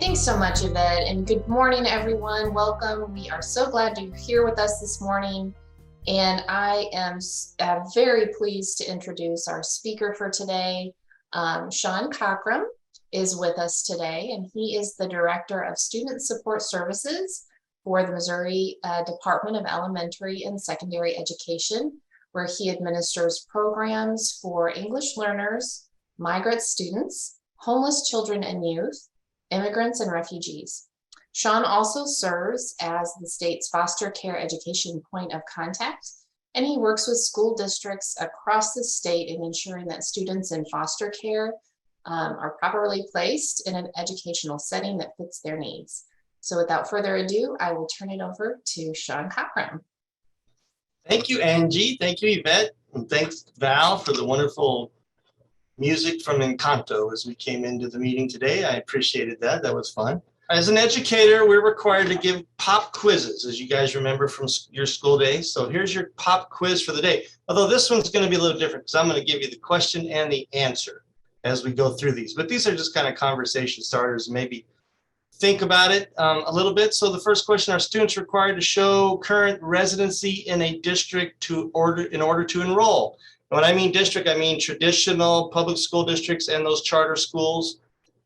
Thanks so much, Yvette, and good morning, everyone. Welcome. We are so glad you're here with us this morning. And I am very pleased to introduce our speaker for today. Shawn Cockrum is with us today, and he is the Director of Student Support Services for the Missouri Department of Elementary and Secondary Education, where he administers programs for English learners, migrant students, homeless children and youth, immigrants and refugees. Shawn also serves as the state's foster care education point of contact, and he works with school districts across the state in ensuring that students in foster care are properly placed in an educational setting that fits their needs. So without further ado, I will turn it over to Shawn Cockrum. Thank you, Angie. Thank you, Yvette. And thanks, Val, for the wonderful music from Encanto as we came into the meeting today. I appreciated that. That was fun. As an educator, we're required to give pop quizzes, as you guys remember from your school days. So here's your pop quiz for the day. Although this one's going to be a little different because I'm going to give you the question and the answer as we go through these. But these are just kind of conversation starters. Maybe think about it a little bit. So the first question, are students required to show current residency in a district in order to enroll? When I mean district, I mean traditional public school districts and those charter schools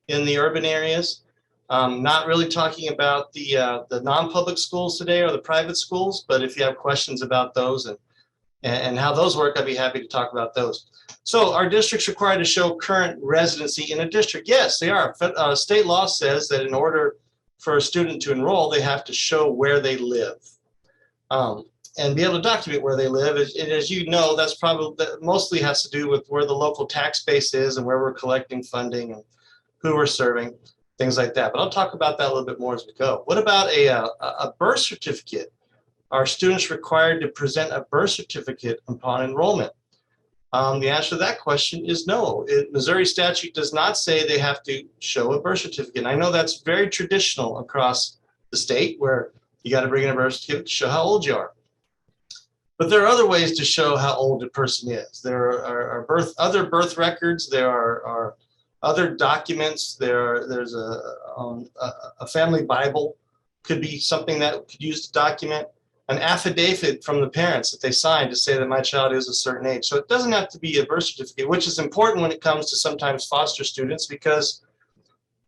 in the urban areas. Not really talking about the non-public schools today or the private schools, but if you have questions about those and how those work, I'd be happy to talk about those. So are districts required to show current residency in a district? Yes, they are. State law says that in order for a student to enroll, they have to show where they live. And be able to document where they live. And as you know, that's probably mostly has to do with where the local tax base is and where we're collecting funding and who we're serving, things like that. But I'll talk about that a little bit more as we go. What about a birth certificate? Are students required to present a birth certificate upon enrollment? The answer to that question is no. Missouri statute does not say they have to show a birth certificate. And I know that's very traditional across the state where you got to bring in a birth certificate to show how old you are. But there are other ways to show how old a person is. There are other birth records. There are other documents. There's a family Bible could be something that could use to document. An affidavit from the parents that they signed to say that my child is a certain age. So it doesn't have to be a birth certificate, which is important when it comes to sometimes foster students, because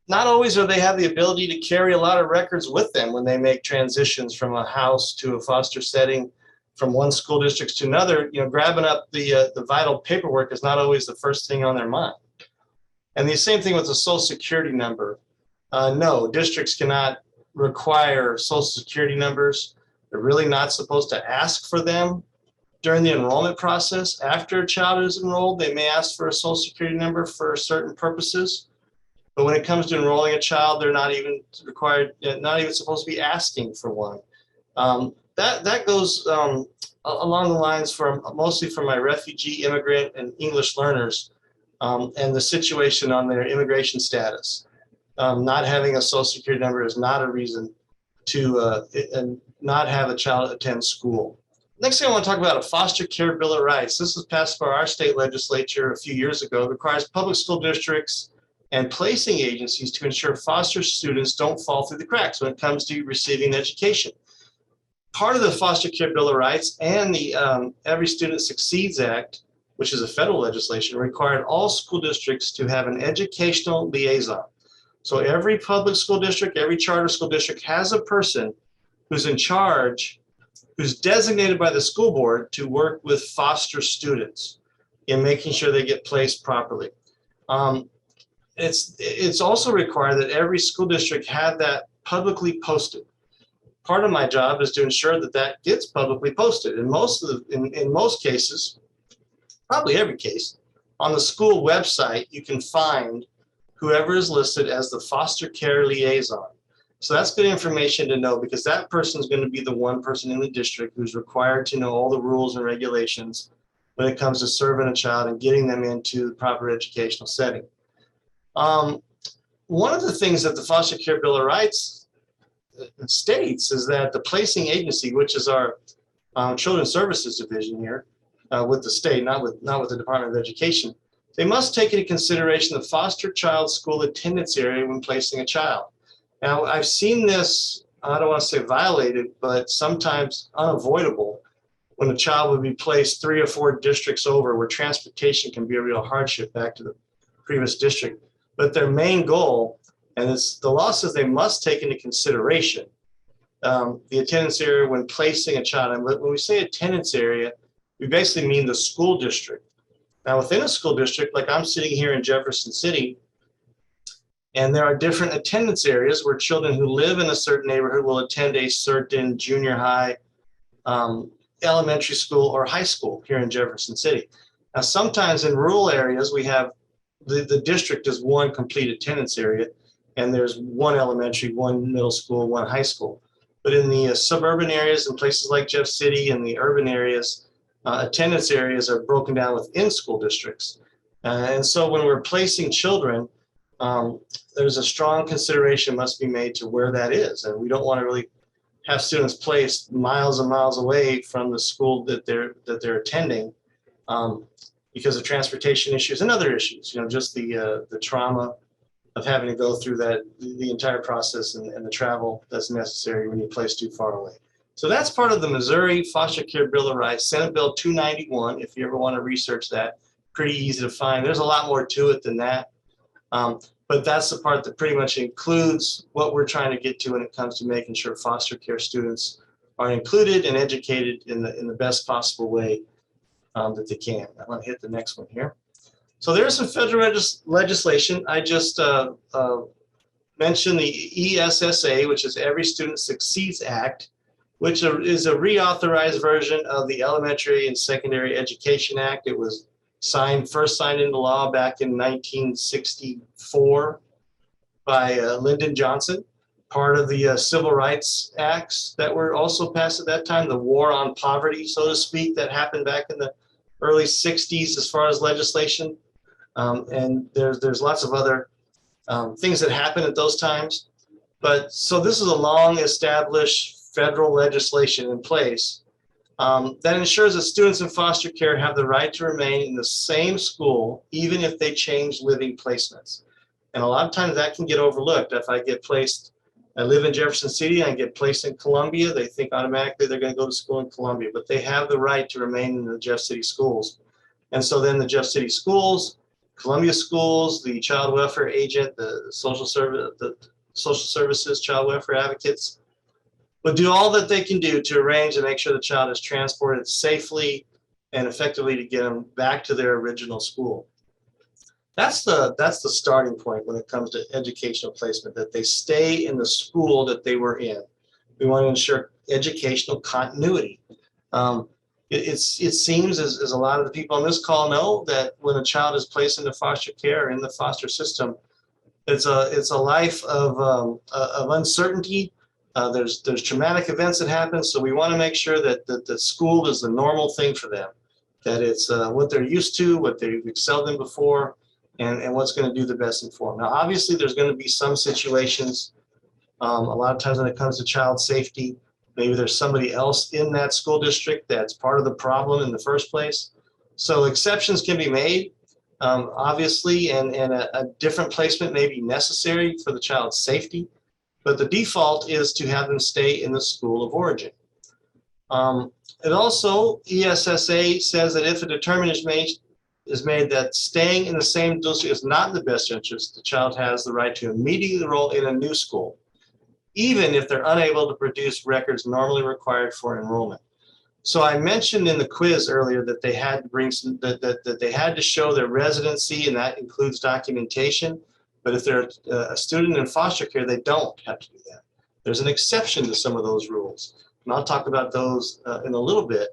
not always do they have the ability to carry a lot of records with them when they make transitions from a house to a foster setting, from one school district to another. Grabbing up the vital paperwork is not always the first thing on their mind. And the same thing with the social security number. No, districts cannot require social security numbers. They're really not supposed to ask for them during the enrollment process. After a child is enrolled, they may ask for a social security number for certain purposes. But when it comes to enrolling a child, they're not even required, not even supposed to be asking for one. That goes along the lines mostly for my refugee, immigrant, and English learners and the situation on their immigration status. Not having a social security number is not a reason to not have a child attend school. Next thing I want to talk about a foster care bill of rights. This was passed by our state legislature a few years ago. It requires public school districts and placing agencies to ensure foster students don't fall through the cracks when it comes to receiving education. Part of the Foster Care Bill of Rights and the Every Student Succeeds Act, which is a federal legislation, required all school districts to have an educational liaison. So every public school district, every charter school district has a person who's in charge, who's designated by the school board to work with foster students in making sure they get placed properly. It's also required that every school district have that publicly posted. Part of my job is to ensure that that gets publicly posted. In most cases, probably every case, on the school website, you can find whoever is listed as the foster care liaison. So that's good information to know, because that person is going to be the one person in the district who's required to know all the rules and regulations when it comes to serving a child and getting them into the proper educational setting. One of the things that the Foster Care Bill of Rights states is that the placing agency, which is our Children's Services Division here with the state, not with the Department of Education, they must take into consideration the foster child school attendance area when placing a child. Now, I've seen this, I don't want to say violated, but sometimes unavoidable when a child would be placed 3 or 4 districts over, where transportation can be a real hardship back to the previous district. But their main goal, and it's the law says they must take into consideration the attendance area when placing a child. And when we say attendance area, we basically mean the school district. Now, within a school district, like I'm sitting here in Jefferson City, and there are different attendance areas where children who live in a certain neighborhood will attend a certain junior high, elementary school, or high school here in Jefferson City. Now, sometimes in rural areas, we have the district is one complete attendance area, and there's one elementary, one middle school, one high school. But in the suburban areas and places like Jeff City and the urban areas, attendance areas are broken down within school districts. And so when we're placing children, there's a strong consideration must be made to where that is. And we don't want to really have students placed miles and miles away from the school that they're attending, because of transportation issues and other issues, just the trauma of having to go through the entire process and the travel that's necessary when you're placed too far away. So that's part of the Missouri Foster Care Bill of Rights, Senate Bill 291, if you ever want to research that. Pretty easy to find. There's a lot more to it than that. But that's the part that pretty much includes what we're trying to get to when it comes to making sure foster care students are included and educated in the best possible way that they can. I'm going to hit the next one here. So there's some federal legislation. I just mentioned the ESSA, which is Every Student Succeeds Act, which is a reauthorized version of the Elementary and Secondary Education Act. It was first signed into law back in 1964 by Lyndon Johnson, part of the Civil Rights Acts that were also passed at that time, the war on poverty, so to speak, that happened back in the early 60s as far as legislation. And there's lots of other things that happen at those times. But so this is a long established federal legislation in place that ensures that students in foster care have the right to remain in the same school, even if they change living placements. And a lot of times that can get overlooked. If I live in Jefferson City and I get placed in Columbia, they think automatically they're going to go to school in Columbia, but they have the right to remain in the Jeff City schools. And so then the Jeff City schools, Columbia schools, the child welfare agent, the social services, child welfare advocates, would do all that they can do to arrange and make sure the child is transported safely and effectively to get them back to their original school. That's the starting point when it comes to educational placement, that they stay in the school that they were in. We want to ensure educational continuity. It seems, as a lot of the people on this call know, that when a child is placed into foster care or in the foster system, it's a life of uncertainty. There's traumatic events that happen, so we want to make sure that the school is the normal thing for them, that it's what they're used to, what they've excelled in before, and what's going to do the best for them. Now, obviously, there's going to be some situations, a lot of times when it comes to child safety, maybe there's somebody else in that school district that's part of the problem in the first place. So exceptions can be made, obviously, and a different placement may be necessary for the child's safety. But the default is to have them stay in the school of origin. It also, ESSA says that if a determination is made that staying in the same district is not in the best interest, the child has the right to immediately enroll in a new school, even if they're unable to produce records normally required for enrollment. So I mentioned in the quiz earlier that they had to bring that they had to show their residency, and that includes documentation. But if they're a student in foster care, they don't have to do that. There's an exception to some of those rules, and I'll talk about those in a little bit.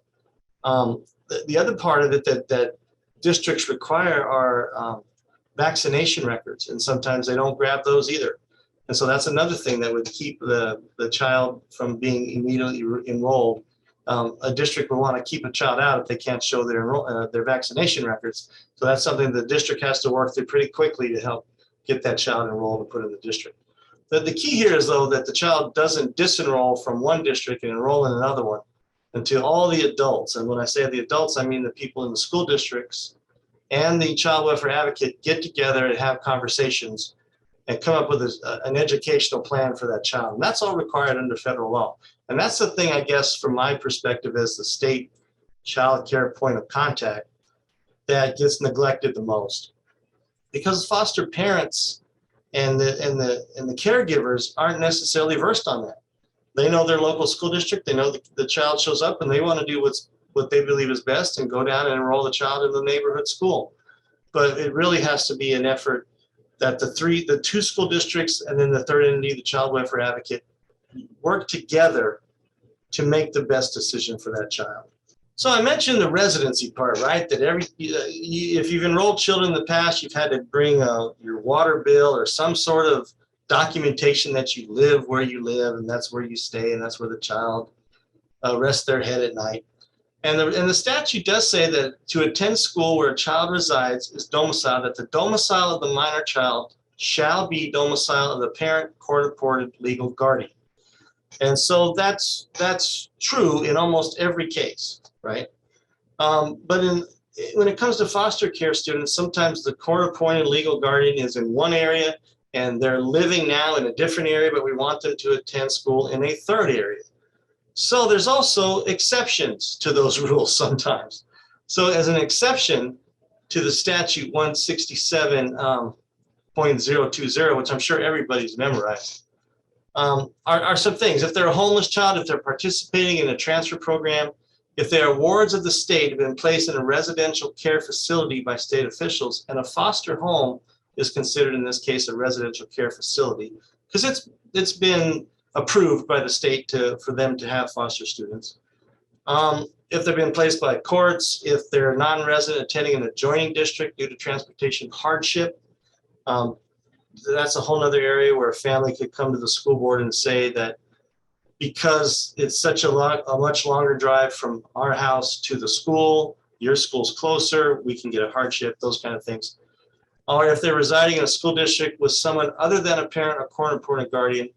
The other part of it that districts require are vaccination records, and sometimes they don't grab those either. And so that's another thing that would keep the child from being immediately enrolled. A district will want to keep a child out if they can't show their vaccination records. So that's something the district has to work through pretty quickly to help get that child enrolled and put in the district. The key here is, though, that the child doesn't disenroll from one district and enroll in another one until all the adults, and when I say the adults, I mean the people in the school districts and the child welfare advocate, get together and have conversations and come up with an educational plan for that child. And that's all required under federal law. And that's the thing, I guess, from my perspective as the state child care point of contact, that gets neglected the most. Because foster parents and the caregivers aren't necessarily versed on that. They know their local school district, they know the child shows up, and they want to do what they believe is best and go down and enroll the child in the neighborhood school. But it really has to be an effort that the two school districts and then the third entity, the child welfare advocate, work together to make the best decision for that child. So I mentioned the residency part, right? That if you've enrolled children in the past, you've had to bring your water bill or some sort of documentation that you live where you live, and that's where you stay, and that's where the child rests their head at night. And the statute does say that to attend school where a child resides is domiciled, that the domicile of the minor child shall be domicile of the parent court-appointed legal guardian. And so that's true in almost every case, right? But when it comes to foster care students, sometimes the court-appointed legal guardian is in one area and they're living now in a different area, but we want them to attend school in a third area. So there's also exceptions to those rules sometimes. So as an exception to the statute 167.020, which I'm sure everybody's memorized, are some things. If they're a homeless child, if they're participating in a transfer program, if they are wards of the state, have been placed in a residential care facility by state officials, and a foster home is considered in this case a residential care facility because it's been approved by the state for them to have foster students. If they've been placed by courts, if they're non-resident attending an adjoining district due to transportation hardship, that's a whole other area where a family could come to the school board and say that because it's such a much longer drive from our house to the school, your school's closer, we can get a hardship, those kind of things. Or if they're residing in a school district with someone other than a parent or court-appointed guardian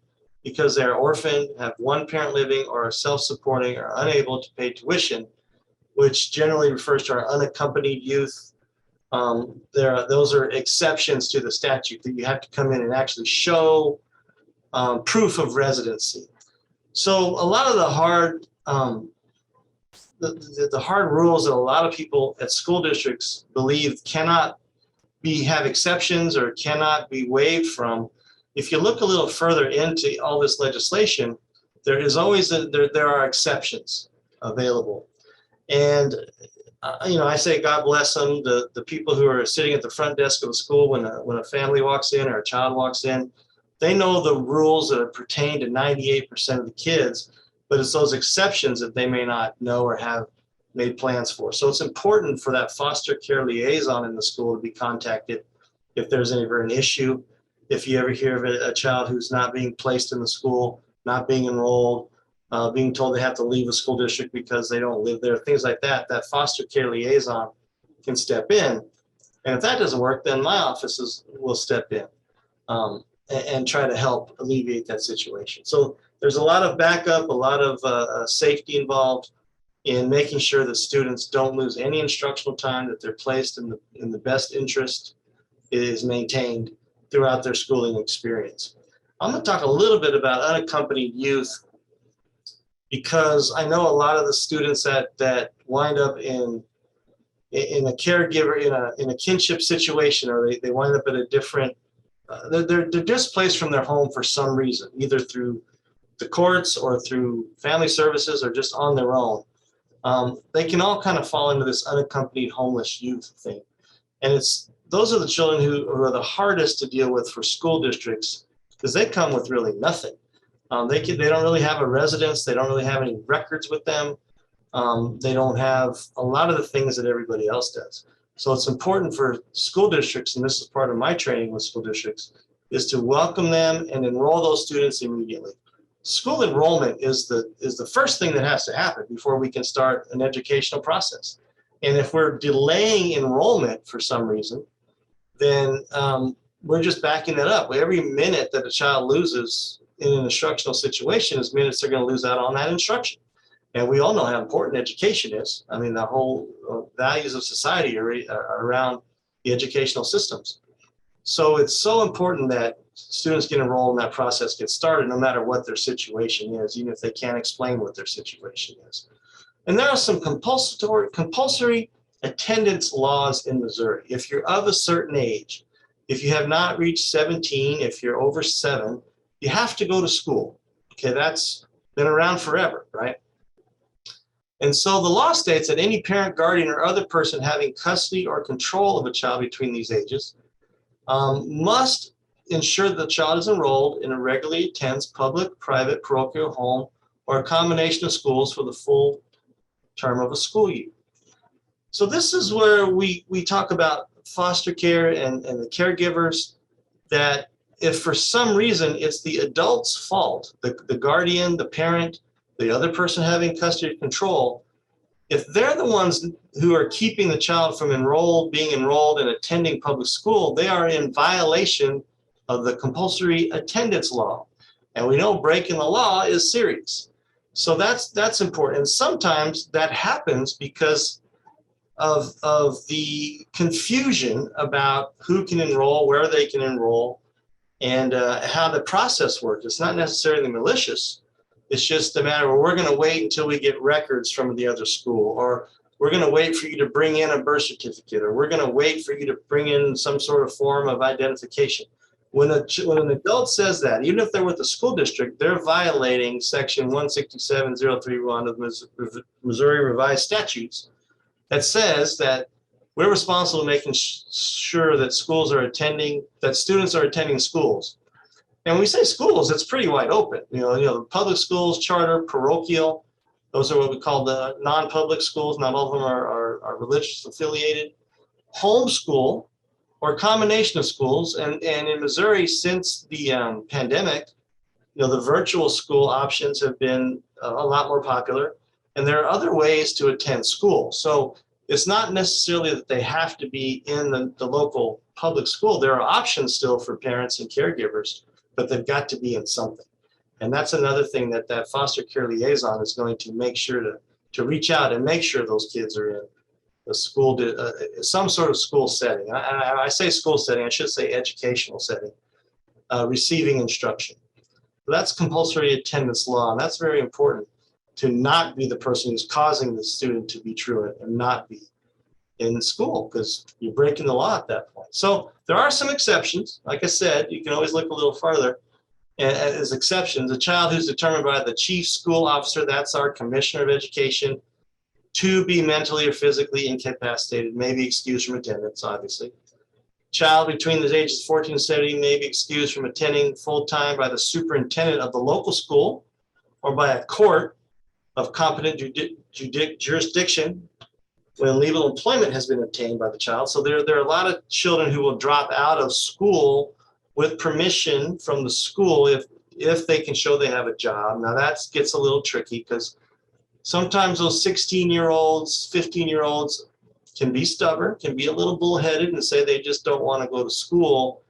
because they're orphaned, have one parent living, or are self-supporting or unable to pay tuition, which generally refers to our unaccompanied youth. Those are exceptions to the statute that you have to come in and actually show proof of residency. So a lot of the hard rules that a lot of people at school districts believe cannot have exceptions or cannot be waived from. If you look a little further into all this legislation, there are exceptions available. And I say God bless them, the people who are sitting at the front desk of a school when a family walks in or a child walks in. They know the rules that pertain to 98% of the kids, but it's those exceptions that they may not know or have made plans for. So it's important for that foster care liaison in the school to be contacted if there's ever an issue. If you ever hear of a child who's not being placed in the school, not being enrolled, being told they have to leave a school district because they don't live there, things like that, that foster care liaison can step in. And if that doesn't work, then my offices will step in and try to help alleviate that situation. So there's a lot of backup, a lot of safety involved in making sure that students don't lose any instructional time, that they're placed in the best interest is maintained throughout their schooling experience. I'm going to talk a little bit about unaccompanied youth because I know a lot of the students that wind up in a caregiver, in a kinship situation, or they wind up at a different, they're displaced from their home for some reason, either through the courts or through family services or just on their own. They can all kind of fall into this unaccompanied homeless youth thing. And those are the children who are the hardest to deal with for school districts because they come with really nothing. They don't really have a residence. They don't really have any records with them. They don't have a lot of the things that everybody else does. So it's important for school districts, and this is part of my training with school districts, is to welcome them and enroll those students immediately. School enrollment is the first thing that has to happen before we can start an educational process. And if we're delaying enrollment for some reason, then we're just backing that up. Every minute that a child loses in an instructional situation is minutes they're going to lose out on that instruction. And we all know how important education is. I mean, the whole values of society are around the educational systems. So it's so important that students get enrolled and that process gets started no matter what their situation is, even if they can't explain what their situation is. And there are some compulsory attendance laws in Missouri. If you're of a certain age, if you have not reached 17, if you're over 7, you have to go to school. Okay, that's been around forever, right? And so the law states that any parent, guardian, or other person having custody or control of a child between these ages must ensure the child is enrolled and regularly attends public, private, parochial, home, or a combination of schools for the full term of a school year. So this is where we talk about foster care and the caregivers, that if for some reason it's the adult's fault, the guardian, the parent, the other person having custody control, if they're the ones who are keeping the child from being enrolled and attending public school, they are in violation of the compulsory attendance law. And we know breaking the law is serious. So that's important. And sometimes that happens because of the confusion about who can enroll, where they can enroll, and how the process works. It's not necessarily malicious. It's just a matter of, we're going to wait until we get records from the other school, or we're going to wait for you to bring in a birth certificate, or we're going to wait for you to bring in some sort of form of identification. When an adult says that, even if they're with the school district, they're violating section 167.031 of the Missouri Revised Statutes that says that we're responsible for making sure that students are attending schools. And when we say schools, it's pretty wide open. The public schools, charter, parochial, those are what we call the non-public schools. Not all of them are religious affiliated. Homeschool, or a combination of schools. And in Missouri, since the pandemic, the virtual school options have been a lot more popular. And there are other ways to attend school. So it's not necessarily that they have to be in the local public school. There are options still for parents and caregivers, but they've got to be in something. And that's another thing that foster care liaison is going to make sure to reach out and make sure those kids are in a school, some sort of school setting. I say school setting, I should say educational setting, receiving instruction. That's compulsory attendance law, and that's very important, to not be the person who's causing the student to be truant and not be in school, because you're breaking the law at that point. So there are some exceptions. Like I said, you can always look a little farther as exceptions. A child who's determined by the chief school officer, that's our commissioner of education, to be mentally or physically incapacitated may be excused from attendance, obviously. Child between the ages of 14 and 17 may be excused from attending full-time by the superintendent of the local school or by a court of competent jurisdiction when legal employment has been obtained by the child. So there are a lot of children who will drop out of school with permission from the school if they can show they have a job. Now that gets a little tricky, because sometimes those 16-year-olds, 15-year-olds can be stubborn, can be a little bullheaded and say they just don't want to go to school.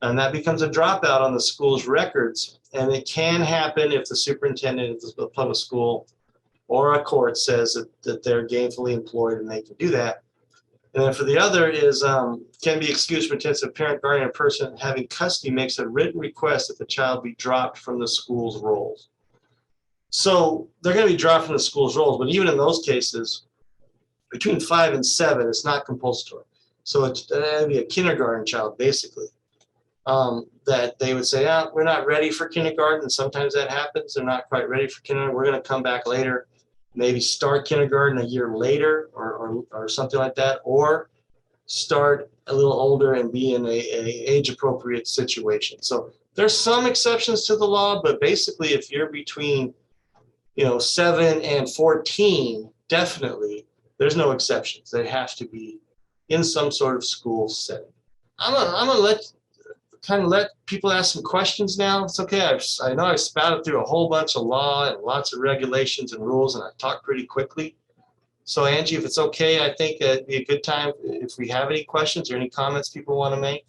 And that becomes a dropout on the school's records. And it can happen if the superintendent of the public school or a court says that they're gainfully employed and they can do that. And then for the other is can be excused from attendance if parent, guardian, or person having custody makes a written request that the child be dropped from the school's rolls. So they're going to be dropped from the school's rolls, but even in those cases, between 5 and 7, it's not compulsory. So it'd be a kindergarten child, basically, that they would say, we're not ready for kindergarten. Sometimes that happens. They're not quite ready for kindergarten. We're going to come back later, maybe start kindergarten a year later or something like that, or start a little older and be in a age-appropriate situation. So there's some exceptions to the law, but basically if you're between 7 and 14, definitely, there's no exceptions. They have to be in some sort of school setting. I'm gonna let people ask some questions now. It's okay. I know I've spouted through a whole bunch of law and lots of regulations and rules, and I talk pretty quickly. So Angie, if it's okay, I think it'd be a good time if we have any questions or any comments people want to make.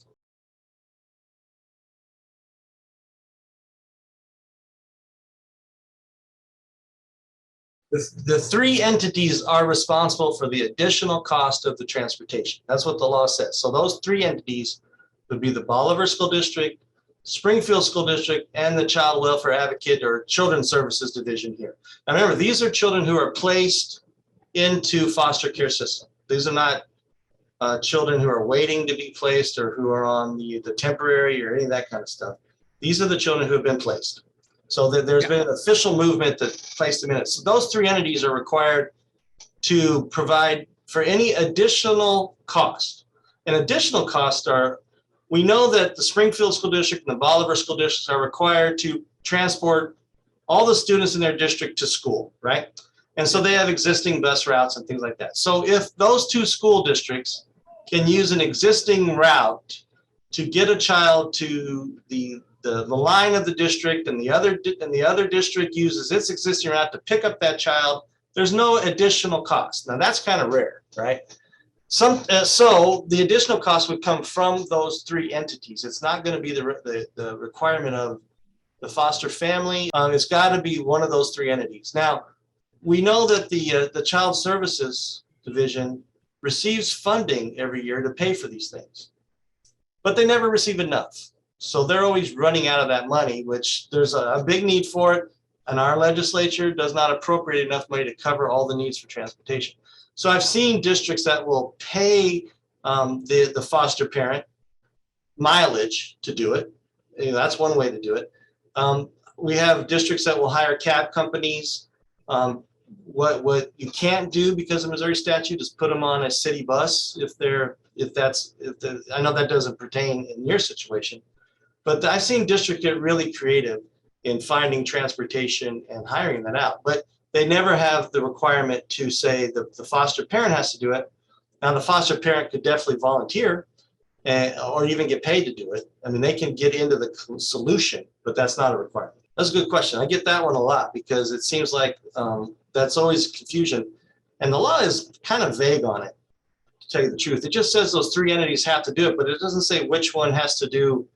The 3 entities are responsible for the additional cost of the transportation. That's what the law says. So those 3 entities, would be the Bolivar School District, Springfield School District, and the Child Welfare Advocate or Children's Services Division here. Now remember, these are children who are placed into foster care system. These are not children who are waiting to be placed or who are on the temporary or any of that kind of stuff. These are the children who have been placed. So there's been an official movement that placed them in it. So those three entities are required to provide for any additional cost. And additional costs are, we know that the Springfield School District and the Bolivar School Districts are required to transport all the students in their district to school, right? And so they have existing bus routes and things like that. So if those two school districts can use an existing route to get a child to the line of the district, and the other district uses its existing route to pick up that child, there's no additional cost. Now that's kind of rare, right? So the additional cost would come from those three entities. It's not going to be the requirement of the foster family. It's got to be one of those three entities. Now, we know that the Child Services Division receives funding every year to pay for these things, but they never receive enough. So they're always running out of that money, which there's a big need for it. And our legislature does not appropriate enough money to cover all the needs for transportation. So I've seen districts that will pay the foster parent mileage to do it. You know, that's one way to do it. We have districts that will hire cab companies. What you can't do because of Missouri statute is put them on a city bus I know that doesn't pertain in your situation, but I've seen districts get really creative in finding transportation and hiring that out, but they never have the requirement to say the foster parent has to do it. Now the foster parent could definitely volunteer or even get paid to do it. I mean, they can get into the solution, but that's not a requirement. That's a good question. I get that one a lot because it seems like that's always confusion. And the law is kind of vague on it, to tell you the truth. It just says those three entities have to do it, but it doesn't say which one has to do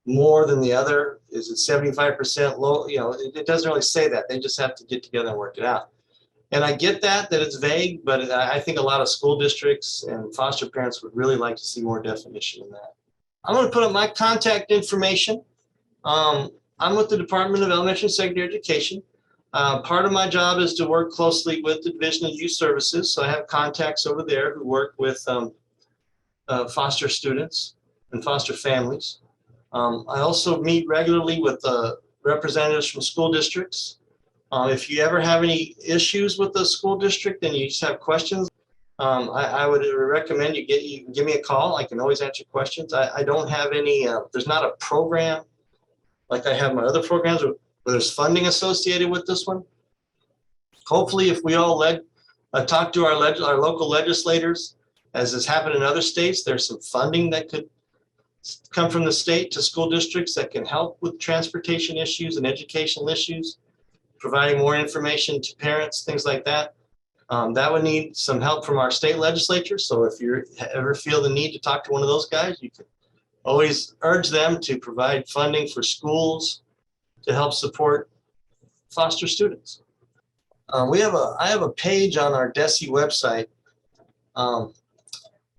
more than the other. Is it 75% low? You know, it doesn't really say that. They just have to get together and work it out. And I get that it's vague, but I think a lot of school districts and foster parents would really like to see more definition in that. I'm going to put up my contact information. I'm with the Department of Elementary and Secondary Education. Part of my job is to work closely with the Division of Youth Services. So I have contacts over there who work with foster students and foster families. I also meet regularly with representatives from school districts. If you ever have any issues with the school district and you just have questions, I would recommend you give me a call. I can always answer questions. I don't have any, there's not a program like I have my other programs where there's funding associated with this one. Hopefully, if we all talk to our local legislators, as has happened in other states, there's some funding that could come from the state to school districts that can help with transportation issues and educational issues, providing more information to parents, things like that. That would need some help from our state legislature. So if you ever feel the need to talk to one of those guys, you can always urge them to provide funding for schools to help support foster students. I have a page on our DESE website.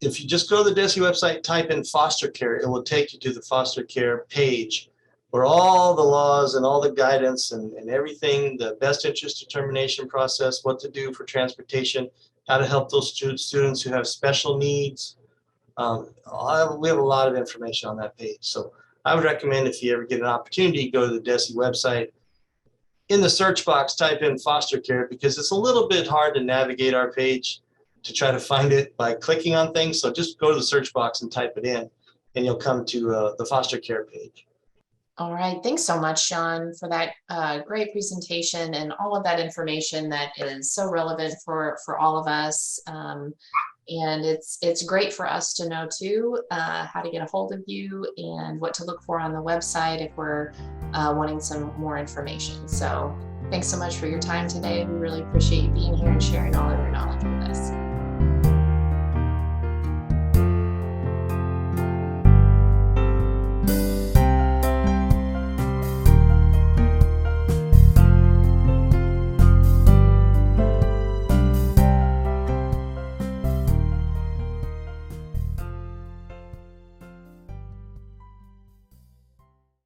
If you just go to the DESE website, type in foster care, it will take you to the foster care page where all the laws and all the guidance and everything, the best interest determination process, what to do for transportation, how to help those students who have special needs. We have a lot of information on that page. So I would recommend if you ever get an opportunity, go to the DESE website. In the search box, type in foster care because it's a little bit hard to navigate our page to try to find it by clicking on things. So just go to the search box and type it in and you'll come to the foster care page. All right. Thanks so much, Shawn, for that great presentation and all of that information that is so relevant for all of us. And it's great for us to know too, how to get a hold of you and what to look for on the website if we're wanting some more information. So thanks so much for your time today. We really appreciate you being here and sharing all of your knowledge.